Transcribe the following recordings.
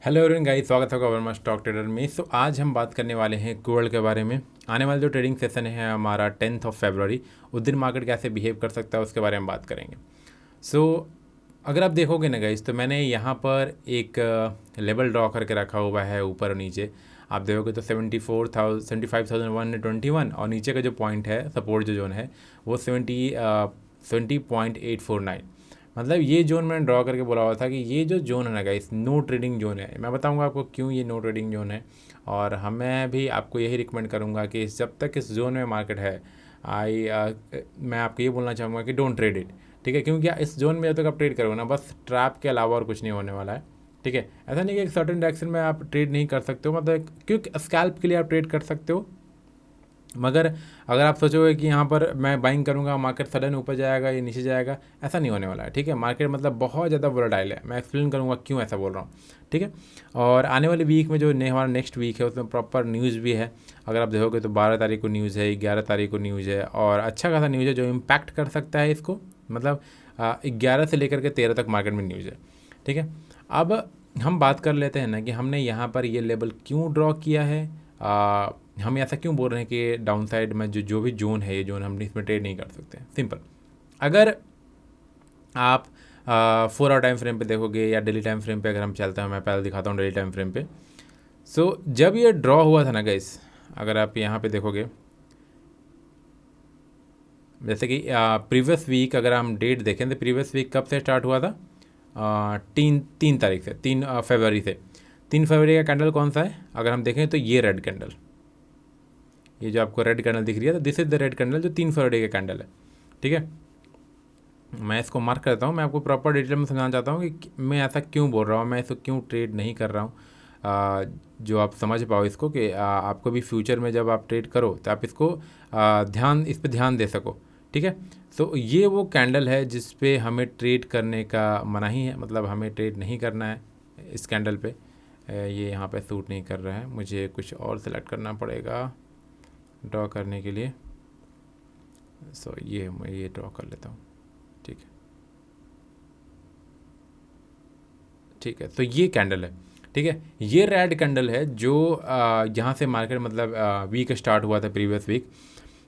Hello everyone guys, स्वागत है Verma stock trader में। आज हम बात करने वाले हैं गोल्ड के बारे में। आने वाला जो ट्रेडिंग सेशन है हमारा 10 फरवरी, उस दिन मार्केट कैसे बिहेव कर सकता है उसके बारे में बात करेंगे। अगर आप देखोगे ना गाइस, तो मैंने यहाँ पर एक लेवल ड्रॉ करके रखा हुआ है ऊपर और नीचे। आप देखोगे तो 75,121 और नीचे का जो पॉइंट है, सपोर्ट जो जोन है वो 70.849। मतलब ये जोन मैंने ड्रॉ करके बोला हुआ था कि ये जो जोन है ना गाइस, नो ट्रेडिंग जोन है। मैं बताऊंगा आपको क्यों ये नो ट्रेडिंग जोन है, और मैं भी आपको यही रिकमेंड करूंगा कि जब तक इस जोन में मार्केट है मैं आपको ये बोलना चाहूँगा कि डोंट ट्रेड इट। ठीक है, क्योंकि इस जोन में जब तक आप ट्रेड करोगे ना, बस ट्रैप के अलावा और कुछ नहीं होने वाला है। ठीक है, ऐसा नहीं कि एक सर्टेन डायरेक्शन में आप ट्रेड नहीं कर सकते हो, मतलब क्योंकि स्कैल्प के लिए आप ट्रेड कर सकते हो, मगर अगर आप सोचोगे कि यहाँ पर मैं बाइंग करूँगा मार्केट सडन ऊपर जाएगा या नीचे जाएगा, ऐसा नहीं होने वाला है। ठीक है, मार्केट मतलब बहुत ज़्यादा वोलेटाइल है। मैं एक्सप्लेन करूँगा क्यों ऐसा बोल रहा हूँ। ठीक है, और आने वाले वीक में जो हमारा नेक्स्ट वीक है उसमें प्रॉपर न्यूज़ भी है। अगर आप देखोगे तो 12 तारीख को न्यूज़ है, 11 तारीख को न्यूज़ है, और अच्छा खासा न्यूज़ है जो इम्पैक्ट कर सकता है इसको। मतलब 11 से लेकर के 13 तक मार्केट में न्यूज़ है। ठीक है, अब हम बात कर लेते हैं ना कि हमने यहाँ पर ये लेवल क्यों ड्रॉ किया है, हम ऐसा क्यों बोल रहे हैं कि डाउन साइड में जो भी जोन है, ये जोन हम इसमें ट्रेड नहीं कर सकते। सिंपल, अगर आप 4 आवर टाइम फ्रेम पे देखोगे या डेली टाइम फ्रेम पे अगर हम चलते हैं, मैं पहले दिखाता हूँ डेली टाइम फ्रेम पे। जब ये ड्रॉ हुआ था ना गाइस, अगर आप यहाँ पे देखोगे, जैसे कि प्रीवियस वीक अगर हम डेट देखें तो प्रीवियस वीक कब से स्टार्ट हुआ था, 3 तारीख से, 3 फरवरी से। 3 फरवरी का कैंडल कौन सा है, अगर हम देखें तो ये रेड कैंडल, ये जो आपको रेड कैंडल दिख रही है, तो this is the red candle जो 3 फरवरी का कैंडल है। ठीक है, मैं इसको मार्क करता हूँ। मैं आपको प्रॉपर डिटेल में समझाना चाहता हूँ कि मैं ऐसा क्यों बोल रहा हूँ, मैं इसको क्यों ट्रेड नहीं कर रहा हूँ, जो आप समझ पाओ इसको कि आपको भी फ्यूचर में जब आप ट्रेड करो तो आप इसको इस पर ध्यान दे सको। ठीक है, ये वो कैंडल है जिस पे हमें ट्रेड करने का मनाही है, मतलब हमें ट्रेड नहीं करना है इस कैंडल पे। ये यहाँ पे सूट नहीं कर रहा है, मुझे कुछ और सेलेक्ट करना पड़ेगा ड्रॉ करने के लिए। ये मैं ये ड्रॉ कर लेता हूँ। ठीक है, ठीक है, तो ये कैंडल है। ठीक है, ये रेड कैंडल है जो यहाँ से मार्केट मतलब वीक स्टार्ट हुआ था, प्रीवियस वीक।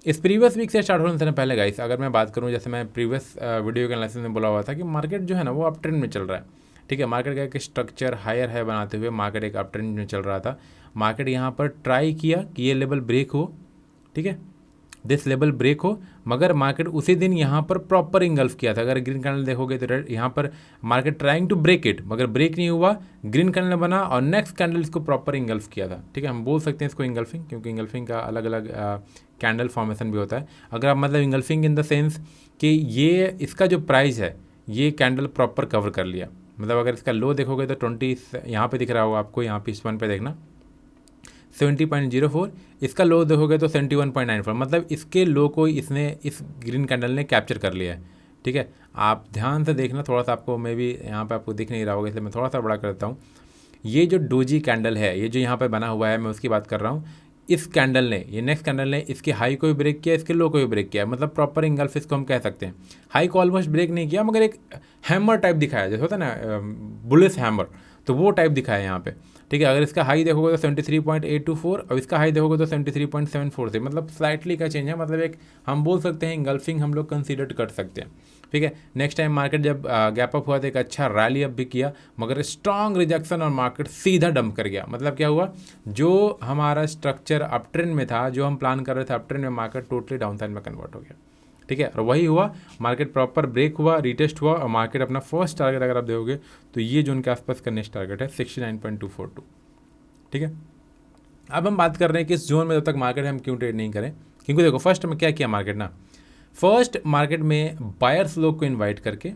इस प्रीवियस वीक से स्टार्ट होने से पहले गाइस, अगर मैं बात करूँ, जैसे मैं प्रीवियस वीडियो के एनालिसिस में बोला हुआ था कि मार्केट जो है ना वो अप ट्रेंड में चल रहा है। ठीक है, मार्केट का एक स्ट्रक्चर हायर है बनाते हुए मार्केट एक अप ट्रेंड में चल रहा था। मार्केट यहाँ पर ट्राई किया कि ये लेवल ब्रेक हो, ठीक है, दिस लेवल ब्रेक हो, मगर मार्केट उसी दिन यहाँ पर प्रॉपर इंगल्फ किया था। अगर ग्रीन कैंडल देखोगे तो यहाँ पर market trying to break it, मगर ब्रेक नहीं हुआ, ग्रीन कैंडल बना और नेक्स्ट कैंडल इसको प्रॉपर इंगल्फ किया था। ठीक है, हम बोल सकते हैं इसको इंगल्फिंग, क्योंकि इंगल्फिंग का अलग अलग कैंडल फॉर्मेशन भी होता है। अगर आप मतलब इंगल्फिंग इन द सेंस कि ये इसका जो प्राइस है ये कैंडल प्रॉपर कवर कर लिया। मतलब अगर इसका लो देखोगे तो 20 यहाँ पे दिख रहा होगा आपको, यहाँ पे इस वन पे देखना 70.04, इसका लो देखोगे तो 71.94, मतलब इसके लो को इसने इस ग्रीन कैंडल ने कैप्चर कर लिया है। ठीक है, आप ध्यान से देखना, थोड़ा सा आपको मे भी यहाँ पे आपको दिख नहीं रहा होगा, इसलिए मैं थोड़ा सा बड़ा करता हूँ। ये जो डोजी कैंडल है, ये जो यहाँ पे बना हुआ है, मैं उसकी बात कर रहा हूँ। इस कैंडल ने, ये नेक्स्ट कैंडल ने इसके हाई को भी ब्रेक किया, इसके लो को भी ब्रेक किया, मतलब प्रॉपर इंगल्फ इसको हम कह सकते हैं। हाई को ऑलमोस्ट ब्रेक नहीं किया, मगर एक हैमर टाइप दिखाया, जैसे होता है ना बुलिश हैमर, तो वो टाइप दिखाया यहाँ पे। ठीक है, अगर इसका हाई देखोगे तो 73.824 और इसका हाई देखोगे तो 73.74 से, मतलब स्लाइटली का चेंज है, मतलब एक हम बोल सकते हैं इंगल्फिंग हम लोग कंसीडर कर सकते हैं। ठीक है, नेक्स्ट टाइम मार्केट जब गैप अप हुआ तो एक अच्छा रैली अप भी किया, मगर स्ट्रॉन्ग रिजेक्शन और मार्केट सीधा डंप कर गया। मतलब क्या हुआ, जो हमारा स्ट्रक्चर अप ट्रेंड में था, जो हम प्लान कर रहे थे अप ट्रेंड में, मार्केट टोटली डाउन साइड में कन्वर्ट हो गया। ठीक है, और वही हुआ, मार्केट प्रॉपर ब्रेक हुआ, रिटेस्ट हुआ, और मार्केट अपना फर्स्ट टारगेट अगर आप देखोगे तो ये जो उनके आसपास का नेक्स्ट टारगेट है 69.242। ठीक है, अब हम बात कर रहे हैं कि इस जोन में जब तक मार्केट है हम क्यों ट्रेड नहीं करें। क्योंकि देखो फर्स्ट में क्या किया मार्केट ना, फर्स्ट मार्केट में बायर्स लोग को इन्वाइट करके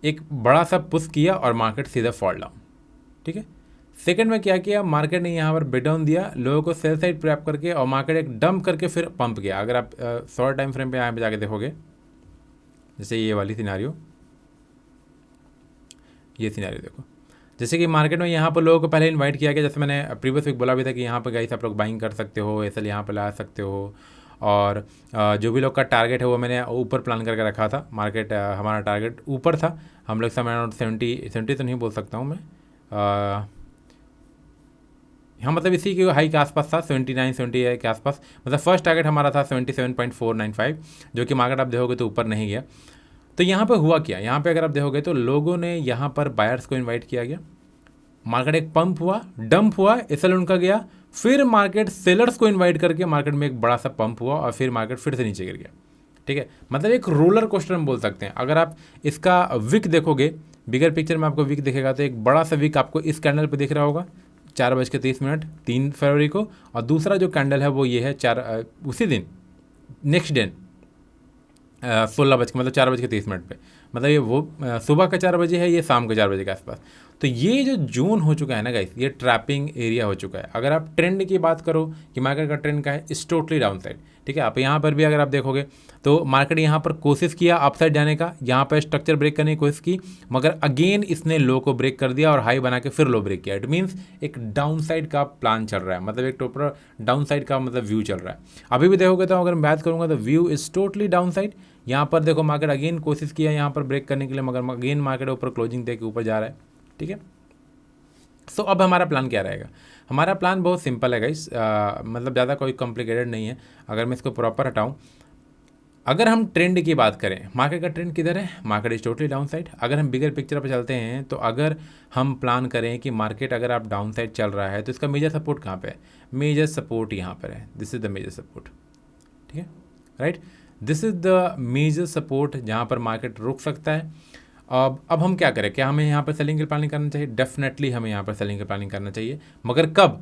एक बड़ा सा पुश किया और मार्केट सीधा फॉल डाउन। ठीक है, सेकंड में क्या किया, मार्केट ने यहाँ पर बिट डाउन दिया, लोगों को सेल साइड प्रैप करके, और मार्केट एक डंप करके फिर पंप किया। अगर आप शॉर्ट टाइम फ्रेम पे यहाँ पे जाके देखोगे, जैसे ये वाली सिनारियो, ये सिनारियो देखो, जैसे कि मार्केट में यहाँ पर लोगों को पहले इनवाइट किया गया, जैसे मैंने प्रीवियस वीक बोला भी था कि यहाँ पर गाइस आप लोग बाइंग कर सकते हो, ऐसे यहाँ पर ला सकते हो, और जो भी लोग का टारगेट है वो मैंने ऊपर प्लान करके रखा था। मार्केट हमारा टारगेट ऊपर था, हम लोग समय अराउंड 70 तो नहीं बोल सकता हूँ मैं, हाँ मतलब इसी के हाई के आसपास था 79 78 के आसपास, मतलब फर्स्ट टारगेट हमारा था 77.495, जो कि मार्केट आप देखोगे तो ऊपर नहीं गया। तो यहाँ पे हुआ क्या, यहाँ पे अगर आप देखोगे तो लोगों ने यहाँ पर बायर्स को इनवाइट किया गया, मार्केट एक पंप हुआ, डंप हुआ, एसएल उनका गया, फिर मार्केट सेलर्स को इनवाइट करके मार्केट में एक बड़ा सा पंप हुआ और फिर मार्केट फिर से नीचे गिर गया। ठीक है, मतलब एक रोलर कोस्टर हम बोल सकते हैं। अगर आप इसका विक देखोगे, बिगर पिक्चर में आपको विक दिखेगा तो एक बड़ा सा विक आपको इस कैंडल पे दिख रहा होगा 4:30 3 फरवरी को, और दूसरा जो कैंडल है वो ये है उसी दिन नेक्स्ट डे 16 बज के मतलब 4:30 पे, मतलब ये वो सुबह का 4 बजे है, ये शाम के 4 बजे के आसपास। तो ये जो जोन हो चुका है ना गाइस, ये ट्रैपिंग एरिया हो चुका है। अगर आप ट्रेंड की बात करो कि मार्केट का ट्रेंड का है, इस टोटली डाउन साइड। ठीक है, आप यहाँ पर भी अगर आप देखोगे तो मार्केट यहाँ पर कोशिश किया अपसाइड जाने का, यहाँ पर स्ट्रक्चर ब्रेक करने की कोशिश की, मगर अगेन इसने लो को ब्रेक कर दिया और हाई बना के फिर लो ब्रेक किया। इट मीन्स एक डाउन साइड का प्लान चल रहा है, मतलब एक टोटल डाउन साइड का मतलब व्यू चल रहा है। अभी भी देखोगे तो अगर मैं बात करूँगा तो view is totally down side. यहाँ पर देखो मार्केट अगेन कोशिश किया यहाँ पर ब्रेक करने के लिए, मगर अगेन मार्केट ऊपर क्लोजिंग दे के ऊपर जा रहा है। ठीक है, सो अब हमारा प्लान क्या रहेगा? हमारा प्लान बहुत सिंपल है गाइस, मतलब ज़्यादा कोई कॉम्प्लिकेटेड नहीं है। अगर मैं इसको प्रॉपर हटाऊं, अगर हम ट्रेंड की बात करें, मार्केट का ट्रेंड किधर है? Market is totally down side. अगर हम बिगर पिक्चर पर चलते हैं तो अगर हम प्लान करें कि मार्केट अगर आप डाउन साइड चल रहा है तो इसका मेजर सपोर्ट कहाँ पे है? मेजर सपोर्ट यहाँ पर है, this is the major support. ठीक है, right, this is the major support जहाँ पर मार्केट रुक सकता है। अब हम क्या करें? क्या हमें यहाँ पर सेलिंग की प्लानिंग करना चाहिए? डेफिनेटली हमें यहाँ पर सेलिंग की प्लानिंग करना चाहिए, मगर कब?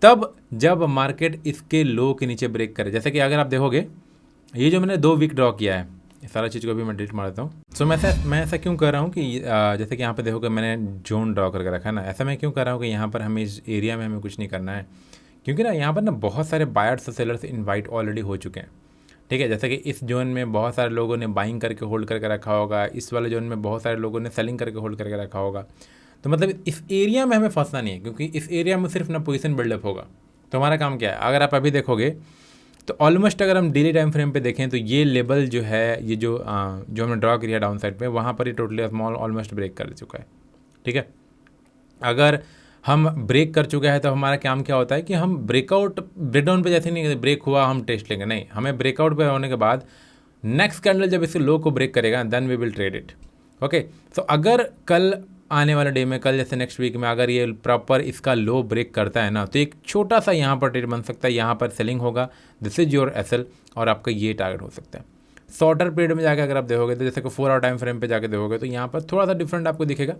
तब जब मार्केट इसके लो के नीचे ब्रेक करे। जैसे कि अगर आप देखोगे ये जो मैंने 2 वीक ड्रॉ किया है, इस सारा चीज़ को भी मैं डिलीट मार देता हूँ। सो मैं ऐसा क्यों कर रहा हूँ कि जैसे कि यहाँ पे देखोगे मैंने जोन ड्रॉ करके रखा है ना, ऐसा मैं क्यों कर रहा हूँ कि यहाँ पर हमें इस एरिया में हमें कुछ नहीं करना है, क्योंकि ना यहाँ पर ना बहुत सारे बायर्स और सेलर्स इन्वाइट ऑलरेडी हो चुके हैं। ठीक है, जैसे कि इस जोन में बहुत सारे लोगों ने बाइंग करके होल्ड करके रखा होगा, इस वाले जोन में बहुत सारे लोगों ने सेलिंग करके होल्ड करके रखा होगा। तो मतलब इस एरिया में हमें फंसना नहीं है, क्योंकि इस एरिया में सिर्फ ना पोजीशन बिल्डअप होगा। तो हमारा काम क्या है? अगर आप अभी देखोगे तो ऑलमोस्ट अगर हम डेली टाइम फ्रेम पे देखें तो ये लेवल जो है, ये जो हमने ड्रॉ किया डाउन साइड पे, वहाँ पर ये टोटली स्मॉल ऑलमोस्ट ब्रेक कर चुका है। ठीक है, अगर हम ब्रेक कर चुके हैं तो हमारा काम क्या होता है कि हम ब्रेकडाउन पे जैसे नहीं ब्रेक हुआ हम टेस्ट लेंगे, नहीं, हमें ब्रेकआउट पे होने के बाद नेक्स्ट कैंडल जब इसे लो को ब्रेक करेगा then we will trade it. Okay, तो अगर कल आने वाले डे में, कल जैसे नेक्स्ट वीक में अगर ये प्रॉपर इसका लो ब्रेक करता है ना, तो एक छोटा सा यहाँ पर ट्रेड बन सकता है, यहाँ पर सेलिंग होगा, दिस इज योर एसएल, और आपका ये टारगेट हो सकता है। शॉर्टर पीरियड में जाकर अगर आप देखोगे तो जैसे कि 4 आवर टाइम फ्रेम पे जाकर देखोगे तो यहाँ पर थोड़ा सा डिफरेंट आपको दिखेगा।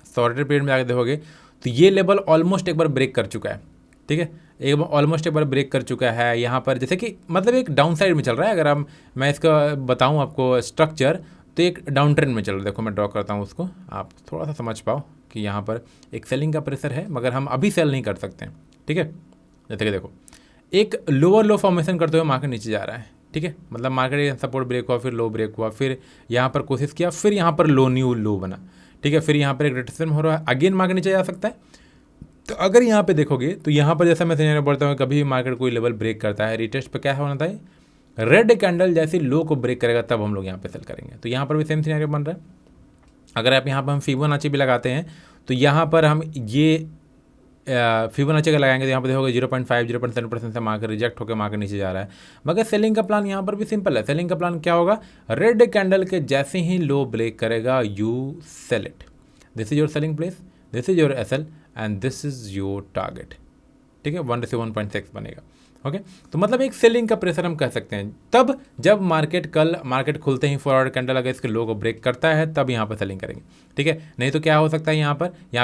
शॉर्टर पीरियड में जाकर देखोगे तो ये लेवल ऑलमोस्ट एक बार ब्रेक कर चुका है। ठीक है, एक ऑलमोस्ट एक बार ब्रेक कर चुका है यहाँ पर, जैसे कि मतलब एक डाउन साइड में चल रहा है। अगर मैं इसका बताऊँ आपको स्ट्रक्चर, तो एक डाउन ट्रेंड में चल रहा है। देखो मैं ड्रॉ करता हूँ उसको, आप थोड़ा सा समझ पाओ कि यहाँ पर एक सेलिंग का प्रेशर है, मगर हम अभी सेल नहीं कर सकते हैं। ठीक है, जैसे कि देखो एक लोअर लो फॉर्मेशन करते हुए मार्केट नीचे जा रहा है। ठीक है, मतलब मार्केट सपोर्ट ब्रेक हुआ, फिर लो ब्रेक हुआ, फिर यहाँ पर कोशिश किया, फिर यहाँ पर न्यू लो बना। ठीक है, फिर यहाँ पर एक रिट्रेसमेंट हो रहा है, अगेन मार्केट नीचे जा सकता है। तो अगर यहाँ पे देखोगे तो यहाँ पर जैसा मैं सिनेरियो बोलता हूँ, कभी मार्केट कोई लेवल ब्रेक करता है, रिटेस्ट पे क्या होना था, रेड कैंडल जैसे लो को ब्रेक करेगा तब हम लोग यहाँ पे सेल करेंगे। तो यहाँ पर भी सेम सिनेरियो बन रहा है। अगर आप यहाँ पर हम फिबोनाची भी लगाते हैं तो यहाँ पर हम ये फिबोनाची का लगाएंगे तो यहाँ पर देखोगे 0.5 0.7% से मार्केट रिजेक्ट होकर मार्केट नीचे जा रहा है। मगर सेलिंग का प्लान यहाँ पर भी सिंपल है। सेलिंग का प्लान क्या होगा? रेड कैंडल के जैसे ही लो ब्रेक करेगा you sell it, this is your selling place, this is your SL and this is your target. ठीक है, 1:1.6 बनेगा। ओके, तो मतलब एक सेलिंग का प्रेशर हम कह सकते हैं तब जब कल मार्केट खुलते ही फॉरवर्ड कैंडल अगर इसके लो को ब्रेक करता है तब यहाँ पर सेलिंग करेंगे। ठीक है, नहीं तो क्या हो सकता है यहाँ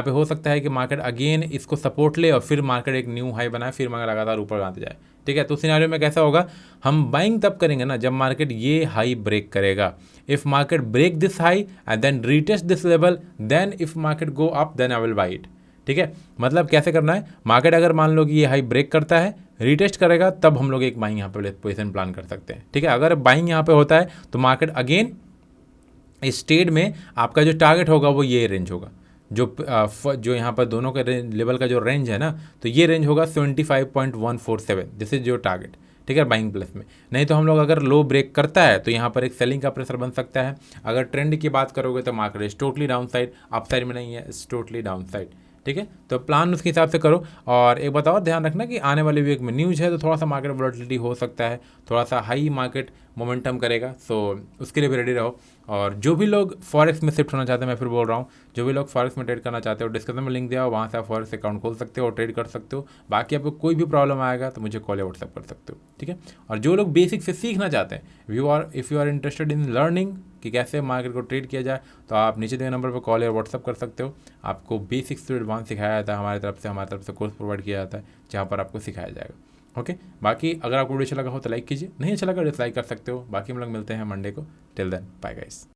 पे हो सकता है कि मार्केट अगेन इसको सपोर्ट ले और फिर मार्केट एक न्यू हाई बनाए, फिर मार्केट लगातार ऊपर आते जाए। ठीक है, तो सिनेरियो में कैसा होगा? हम बाइंग तब करेंगे ना जब मार्केट ये हाई ब्रेक करेगा। If market break this high and then retest this level, then if market go up then I will buy it. ठीक है, मतलब कैसे करना है? मार्केट अगर मान लो कि ये हाई ब्रेक करता है, रीटेस्ट करेगा, तब हम लोग एक बाइंग यहाँ पे पोजीशन प्लान कर सकते हैं। ठीक है, अगर बाइंग यहाँ पे होता है तो मार्केट अगेन इस ट्रेड में आपका जो टारगेट होगा वो ये रेंज होगा, जो यहाँ पर दोनों के लेवल का जो रेंज है ना, तो ये रेंज होगा 75.147, दिस इज योर टारगेट। ठीक है, बाइंग प्लेस में। नहीं तो हम लोग अगर लो ब्रेक करता है तो यहाँ पर एक सेलिंग का प्रेशर बन सकता है। अगर ट्रेंड की बात करोगे तो market is totally down side, up side में नहीं है, इज टोटली डाउन साइड। ठीक है, तो प्लान उसके हिसाब से करो। और एक बात और ध्यान रखना कि आने वाले वीक में न्यूज़ है तो थोड़ा सा मार्केट वॉलेटिलिटी हो सकता है, थोड़ा सा हाई मार्केट मोमेंटम करेगा, सो उसके लिए भी रेडी रहो। और जो भी लोग फॉरेक्स में शिफ्ट होना चाहते हैं, मैं फिर बोल रहा हूँ, जो भी लोग फॉरेक्स में ट्रेड करना चाहते हो, डिस्क्रिप्शन में लिंक दिया हो, वहाँ से आप फॉरेक्स अकाउंट खोल सकते हो और ट्रेड कर सकते हो। बाकी आपको कोई भी प्रॉब्लम आएगा तो मुझे कॉल या व्हाट्सएप कर सकते हो, ठीक है। और जो लोग बेसिक से सीखना चाहते हैं, if you are interested in learning कि कैसे मार्केट को ट्रेड किया जाए, तो आप नीचे दिए नंबर पर कॉल या व्हाट्सअप कर सकते हो। आपको बेसिक्स टू एडवांस सिखाया जाता है हमारी तरफ से कोर्स प्रोवाइड किया जाता है जहाँ पर आपको सिखाया जाएगा। ओके, बाकी अगर आपको वीडियो अच्छा लगा हो तो लाइक कीजिए, नहीं अच्छा लगा डिसलाइक कर सकते हो। बाकी हम लोग मिलते हैं मंडे को। Till then bye guys.